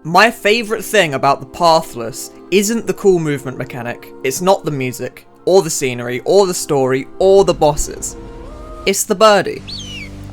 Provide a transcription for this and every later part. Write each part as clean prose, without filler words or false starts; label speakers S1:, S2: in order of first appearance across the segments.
S1: My favourite thing about the pathless isn't the cool movement mechanic, it's not the music, or the scenery, or the story, or the bosses. It's the birdie.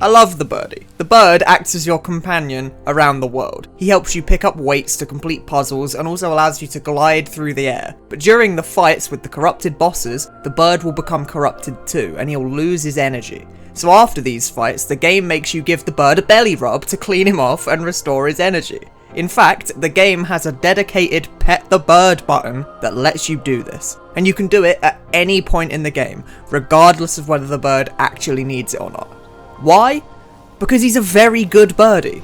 S1: I love the birdie. The bird acts as your companion around the world. He helps you pick up weights to complete puzzles and also allows you to glide through the air. But during the fights with the corrupted bosses, the bird will become corrupted too, and he'll lose his energy. So after these fights, the game makes you give the bird a belly rub to clean him off and restore his energy. In fact, the game has a dedicated Pet the Bird button that lets you do this. And you can do it at any point in the game, regardless of whether the bird actually needs it or not. Why? Because he's a very good birdie.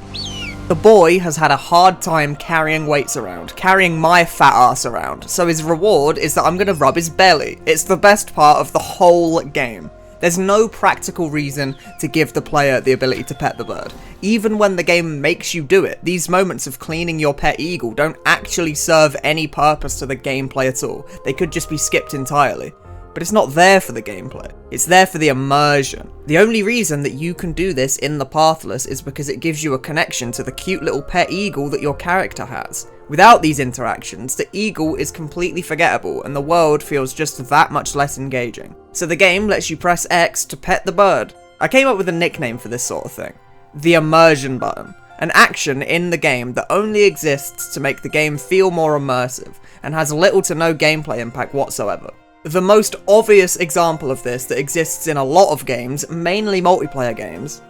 S1: The boy has had a hard time carrying weights around, carrying my fat ass around, so his reward is that I'm gonna rub his belly. It's the best part of the whole game. There's no practical reason to give the player the ability to pet the bird. Even when the game makes you do it, these moments of cleaning your pet eagle don't actually serve any purpose to the gameplay at all. They could just be skipped entirely. But it's not there for the gameplay. It's there for the immersion. The only reason that you can do this in the pathless is because it gives you a connection to the cute little pet eagle that your character has. Without these interactions, the eagle is completely forgettable and the world feels just that much less engaging. So the game lets you press X to pet the bird. I came up with a nickname for this sort of thing. The Immersion Button. An action in the game that only exists to make the game feel more immersive and has little to no gameplay impact whatsoever. The most obvious example of this that exists in a lot of games, mainly multiplayer games,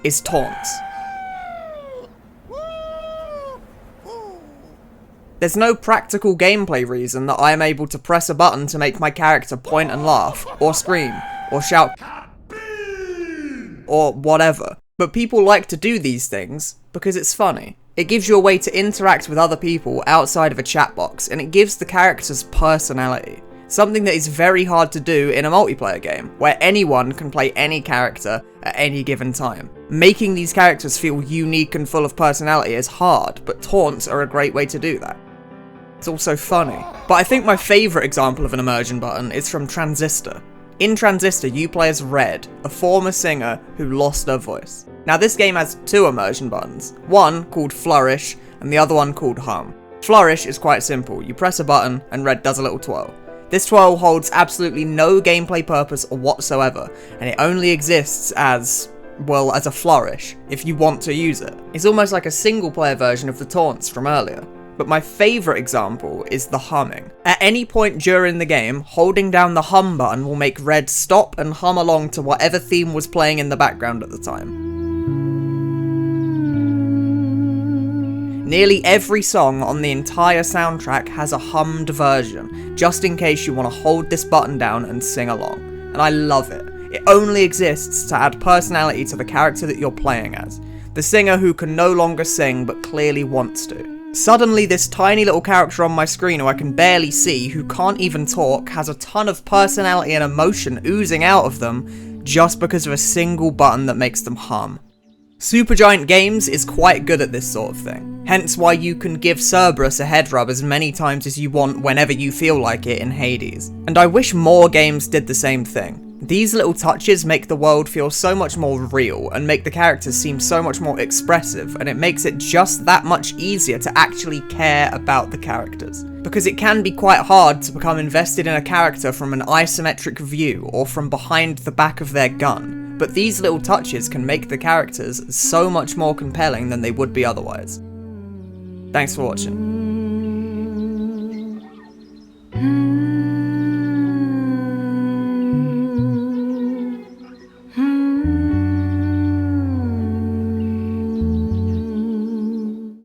S1: is Taunt. There's no practical gameplay reason that I am able to press a button to make my character point and laugh, or scream, or shout, or whatever. But people like to do these things because it's funny. It gives you a way to interact with other people outside of a chat box, and it gives the characters personality. Something that is very hard to do in a multiplayer game, where anyone can play any character at any given time. Making these characters feel unique and full of personality is hard, but taunts are a great way to do that. It's also funny. But I think my favourite example of an immersion button is from Transistor. In Transistor, you play as Red, a former singer who lost her voice. Now this game has two immersion buttons, one called Flourish and the other one called Hum. Flourish is quite simple, you press a button and Red does a little twirl. This twirl holds absolutely no gameplay purpose whatsoever, and it only exists as, well, as a flourish, if you want to use it. It's almost like a single player version of the taunts from earlier. But my favourite example is the humming. At any point during the game, holding down the hum button will make Red stop and hum along to whatever theme was playing in the background at the time. Nearly every song on the entire soundtrack has a hummed version, just in case you want to hold this button down and sing along. And I love it. It only exists to add personality to the character that you're playing as. The singer who can no longer sing but clearly wants to. Suddenly this tiny little character on my screen who I can barely see, who can't even talk, has a ton of personality and emotion oozing out of them just because of a single button that makes them hum. Supergiant Games is quite good at this sort of thing, hence why you can give Cerberus a head rub as many times as you want whenever you feel like it in Hades. And I wish more games did the same thing. These little touches make the world feel so much more real and make the characters seem so much more expressive, and it makes it just that much easier to actually care about the characters. Because it can be quite hard to become invested in a character from an isometric view or from behind the back of their gun, but these little touches can make the characters so much more compelling than they would be otherwise. Thanks for watching.